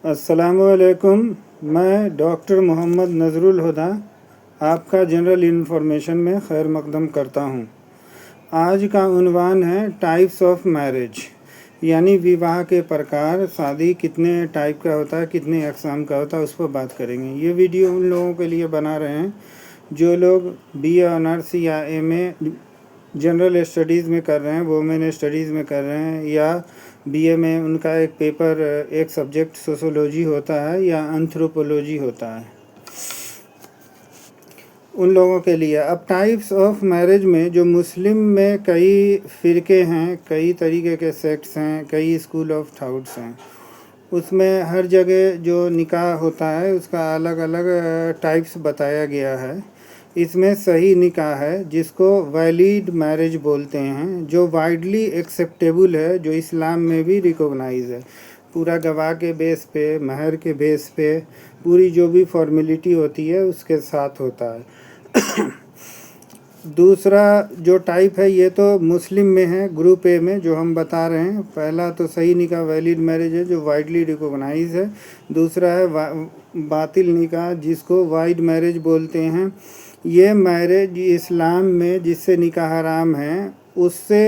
السلام علیکم، میں ڈاکٹر محمد نذر الہدیٰ آپ کا جنرل انفارمیشن میں خیر مقدم کرتا ہوں۔ آج کا عنوان ہے ٹائپس آف میرج، یعنی وواہ کے پرکار۔ شادی کتنے ٹائپ کا ہوتا ہے، کتنے اقسام کا ہوتا ہے، اس پر بات کریں گے۔ یہ ویڈیو ان لوگوں کے لیے بنا رہے ہیں جو لوگ بی اے آنرس یا ایم اے جنرل اسٹڈیز میں کر رہے ہیں، وومن اسٹڈیز میں کر رہے ہیں، یا بی اے میں ان کا ایک پیپر، ایک سبجیکٹ سوسولوجی ہوتا ہے یا انتھروپولوجی ہوتا ہے، ان لوگوں کے لیے۔ اب ٹائپس آف میرج میں جو مسلم میں کئی فرقے ہیں، کئی طریقے کے سیکٹس ہیں، کئی اسکول آف تھاٹس ہیں، اس میں ہر جگہ جو نکاح ہوتا ہے اس کا الگ الگ ٹائپس بتایا گیا ہے۔ اس میں صحیح نکاح ہے جس کو ویلڈ میرج بولتے ہیں، جو وائڈلی ایکسیپٹیبل ہے، جو اسلام میں بھی ریکوگنائز ہے، پورا گواہ کے بیس پہ، مہر کے بیس پہ، پوری جو بھی فارمیلٹی ہوتی ہے اس کے ساتھ ہوتا ہے۔ دوسرا جو ٹائپ ہے یہ تو مسلم میں ہے، گروپ اے میں جو ہم بتا رہے ہیں۔ پہلا تو صحیح نکاح ویلڈ میرج ہے جو وائڈلی ریکوگنائز ہے۔ دوسرا ہے باطل نکاح جس کو وائڈ میرج بولتے ہیں۔ یہ میرج اسلام میں جس سے نکاح حرام ہے اس سے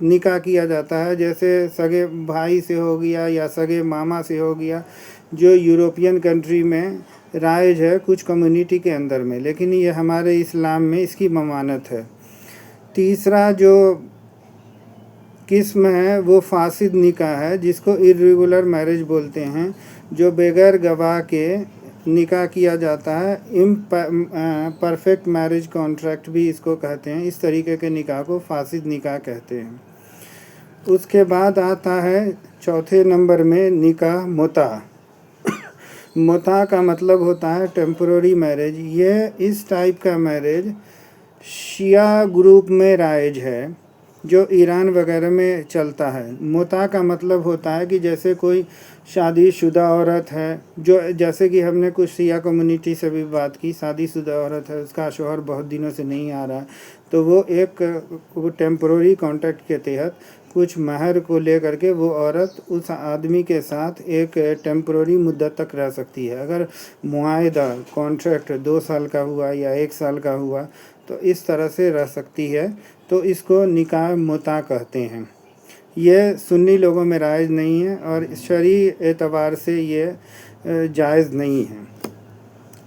نکاح کیا جاتا ہے، جیسے سگے بھائی سے ہو گیا یا سگے ماما سے ہو گیا، جو یوروپین کنٹری میں رائج ہے کچھ کمیونٹی کے اندر میں، لیکن یہ ہمارے اسلام میں اس کی ممانعت ہے۔ تیسرا جو قسم ہے وہ فاسد نکاح ہے جس کو irregular میرج بولتے ہیں، جو بغیر گواہ کے نکاح کیا جاتا ہے۔ پرفیکٹ میرج کانٹریکٹ بھی اس کو کہتے ہیں۔ اس طریقے کے نکاح کو فاسد نکاح کہتے ہیں۔ اس کے بعد آتا ہے چوتھے نمبر میں نکاح متع۔ متع کا مطلب ہوتا ہے ٹیمپرری میرج۔ یہ اس ٹائپ کا میرج شیعہ گروپ میں رائج ہے جو ایران وغیرہ میں چلتا ہے۔ متع کا مطلب ہوتا ہے کہ جیسے کوئی شادی شدہ عورت ہے، جو جیسے کہ ہم نے کچھ سیاہ کمیونٹی سے بھی بات کی، شادی شدہ عورت ہے، اس کا شوہر بہت دنوں سے نہیں آ رہا ہے، تو وہ ایک ٹیمپرری کانٹیکٹ کے تحت کچھ مہر کو لے کر کے وہ عورت اس آدمی کے ساتھ ایک ٹیمپرری مدت تک رہ سکتی ہے۔ اگر معاہدہ کانٹریکٹ 2 سال کا ہوا یا 1 سال کا ہوا تو اس طرح سے رہ سکتی ہے، تو اس کو نکاح متع کہتے ہیں۔ یہ سنی لوگوں میں رائج نہیں ہے اور شرعی اعتبار سے یہ جائز نہیں ہے۔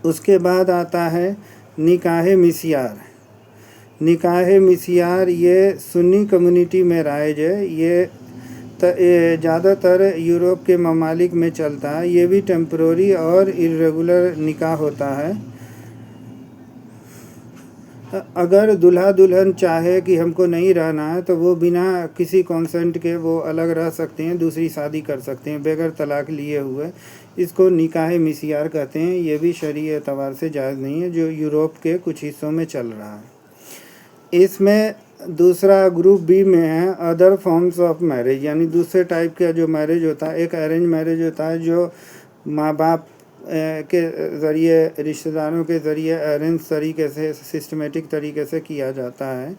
اس کے بعد آتا ہے نکاح مسیار۔ نکاح مسیار یہ سنی کمیونٹی میں رائج ہے، یہ زیادہ تر یورپ کے ممالک میں چلتا ہے۔ یہ بھی ٹیمپرری اور irregular نکاح ہوتا ہے۔ اگر دلہا دلہن چاہے کہ ہم کو نہیں رہنا ہے تو وہ بنا کسی کانسنٹ کے وہ الگ رہ سکتے ہیں، دوسری شادی کر سکتے ہیں بغیر طلاق لیے ہوئے۔ اس کو نکاح مسیار کہتے ہیں۔ یہ بھی شرعی اعتبار سے جائز نہیں ہے، جو یورپ کے کچھ حصوں میں چل رہا ہے۔ اس میں دوسرا گروپ بی میں ہے ادر فارمز آف میرج، یعنی دوسرے ٹائپ کا جو میرج ہوتا ہے۔ ایک ارینج میرج ہوتا ہے جو ماں باپ کے ذریعے، رشتہ داروں کے ذریعے ارینج طریقے سے، سسٹمیٹک طریقے سے کیا جاتا ہے،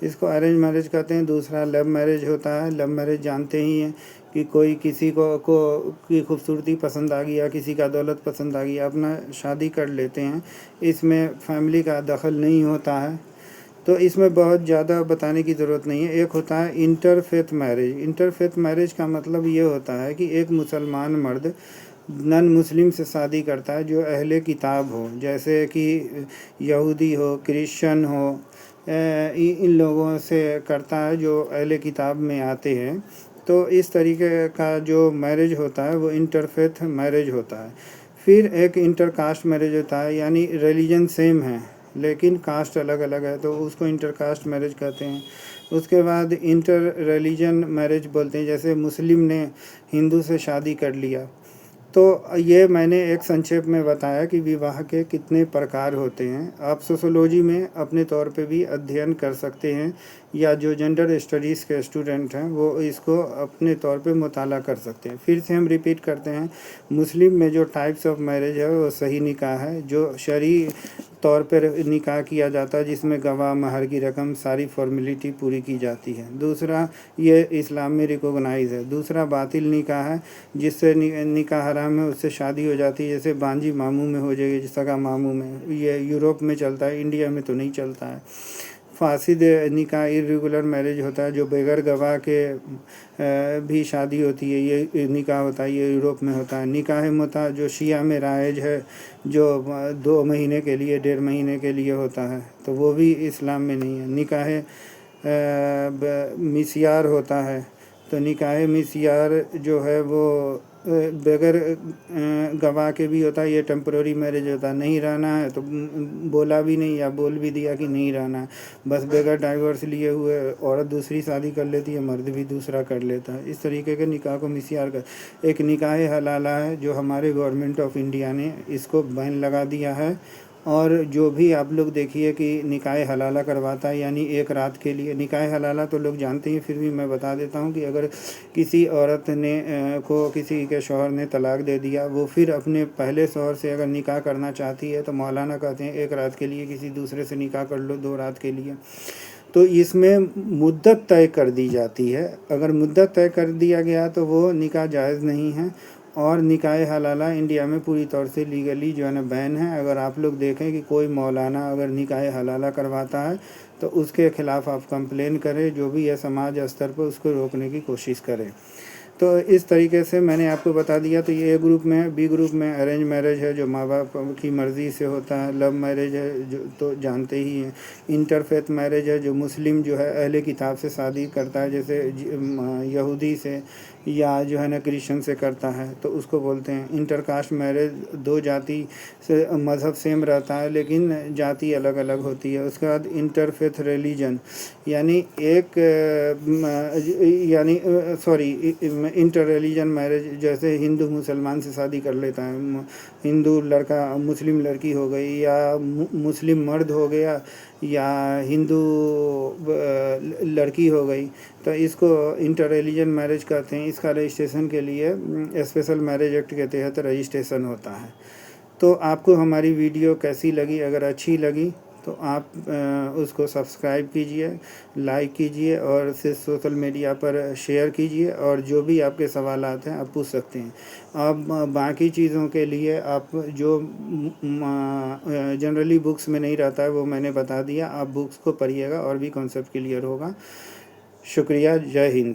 اس کو ارینج میرج کہتے ہیں۔ دوسرا لو میرج ہوتا ہے۔ لو میرج جانتے ہی ہیں کہ کوئی کسی کو کی خوبصورتی پسند آ گیا، کسی کا دولت پسند آ گیا، اپنا شادی کر لیتے ہیں، اس میں فیملی کا دخل نہیں ہوتا ہے، تو اس میں بہت زیادہ بتانے کی ضرورت نہیں ہے۔ ایک ہوتا ہے interfaith marriage. Interfaith marriage کا مطلب یہ ہوتا ہے کہ ایک مسلمان مرد نن مسلم سے شادی کرتا ہے جو اہل کتاب ہو، جیسے کہ یہودی ہو، کرسچن ہو، ان لوگوں سے کرتا ہے جو اہل کتاب میں آتے ہیں۔ تو اس طریقے کا جو میرج ہوتا ہے وہ انٹر فیتھ میرج ہوتا ہے۔ پھر ایک انٹر کاسٹ میرج ہوتا ہے، یعنی ریلیجن سیم ہے لیکن کاسٹ الگ الگ ہے، تو اس کو انٹر کاسٹ میرج کہتے ہیں۔ اس کے بعد انٹر ریلیجن میرج بولتے ہیں، جیسے مسلم نے ہندو سے شادی کر لیا۔ تو یہ میں نے ایک سنکھیپ میں بتایا کہ وواہ کے کتنے پرکار ہوتے ہیں۔ آپ سوسولوجی میں اپنے طور پہ بھی ادھین کر سکتے ہیں یا جو جنڈر اسٹڈیز کے اسٹوڈنٹ ہیں وہ اس کو اپنے طور پہ مطالعہ کر سکتے ہیں۔ پھر سے ہم ریپیٹ کرتے ہیں، مسلم میں جو ٹائپس آف میرج ہے وہ صحیح نکاح ہے، جو شرعی طور پر نکاح کیا جاتا ہے، جس میں گواہ، مہر کی رقم، ساری فارمیلٹی پوری کی جاتی ہے۔ دوسرا یہ اسلام میں ریکوگنائز ہے۔ دوسرا باطل نکاح ہے، جس سے نکاح حرام ہے، اس سے شادی ہو جاتی ہے، جیسے بانجی ماموں میں ہو جائے گی، سگا ماموں میں۔ یہ یوروپ میں چلتا ہے، انڈیا میں تو نہیں چلتا ہے۔ فاسد نکاح ارریگولر میرج ہوتا ہے، جو بغیر گواہ کے بھی شادی ہوتی ہے، یہ نکاح ہوتا ہے، یہ یوروپ میں ہوتا ہے۔ نکاح متع جو شیعہ میں رائج ہے، جو 2 مہینے کے لیے، 1.5 مہینے کے لیے ہوتا ہے، تو وہ بھی اسلام میں نہیں ہے۔ نکاح مسیار ہوتا ہے، تو نکاح مسیار جو ہے وہ بغیر گواہ کے بھی ہوتا ہے، یہ ٹیمپرری میرج ہوتا ہے۔ نہیں رہنا ہے تو بولا بھی نہیں، یا بول بھی دیا کہ نہیں رہنا ہے، بس بغیر ڈائیورس لیے ہوئے عورت دوسری شادی کر لیتی ہے، مرد بھی دوسرا کر لیتا ہے۔ اس طریقے کے نکاح کو مسیار کر۔ ایک نکاح حلالہ ہے، جو ہمارے گورنمنٹ آف انڈیا نے اس کو بین لگا دیا ہے، اور جو بھی آپ لوگ دیکھیے کہ نکاح حلالہ کرواتا ہے، یعنی ایک رات کے لیے۔ نکاح حلالہ تو لوگ جانتے ہیں، پھر بھی میں بتا دیتا ہوں کہ اگر کسی عورت نے کو کسی کے شوہر نے طلاق دے دیا، وہ پھر اپنے پہلے شوہر سے اگر نکاح کرنا چاہتی ہے تو مولانا کہتے ہیں ایک رات کے لیے کسی دوسرے سے نکاح کر لو، 2 رات کے لیے۔ تو اس میں مدت طے کر دی جاتی ہے، اگر مدت طے کر دیا گیا تو وہ نکاح جائز نہیں ہے۔ اور نکاح حلالہ انڈیا میں پوری طور سے لیگلی جو ہے نا بین ہے۔ اگر آپ لوگ دیکھیں کہ کوئی مولانا اگر نکاح حلالہ کرواتا ہے تو اس کے خلاف آپ کمپلین کریں، جو بھی ہے سماج استر پر اس کو روکنے کی کوشش کریں۔ تو اس طریقے سے میں نے آپ کو بتا دیا۔ تو یہ اے گروپ میں ہے۔ بی گروپ میں ارینج میرج ہے، جو ماں باپ کی مرضی سے ہوتا ہے۔ لو میرج ہے، جو تو جانتے ہی ہیں۔ انٹر فیتھ میرج ہے، جو مسلم جو ہے اہل کتاب سے شادی کرتا ہے، جیسے یہودی سے یا جو ہے نا کرسچن سے کرتا ہے، تو اس کو بولتے ہیں انٹر کاسٹ میرج۔ 2 جاتی سے مذہب سیم رہتا ہے لیکن جاتی الگ الگ ہوتی ہے۔ اس کے بعد انٹر فیتھ ریلیجن، یعنی انٹر ریلیجن میرج، جیسے ہندو مسلمان سے شادی کر لیتا ہے، ہندو لڑکا مسلم لڑکی ہو گئی، یا مسلم مرد ہو گیا، یا ہندو لڑکی ہو گئی، تو اس کو انٹر ریلیجن میرج کہتے ہیں۔ اس کا رجسٹریشن کے لیے اسپیشل میرج ایکٹ کے تحت رجسٹریشن ہوتا ہے۔ تو آپ کو ہماری ویڈیو کیسی لگی؟ اگر اچھی لگی تو آپ اس کو سبسکرائب کیجئے، لائک کیجئے، اور اسے سوشل میڈیا پر شیئر کیجئے، اور جو بھی آپ کے سوالات ہیں آپ پوچھ سکتے ہیں۔ اب باقی چیزوں کے لیے آپ جو جنرلی بکس میں نہیں رہتا ہے وہ میں نے بتا دیا، آپ بکس کو پڑھیے گا اور بھی کنسیپٹ کلیئر ہوگا۔ شکریہ، جے ہند۔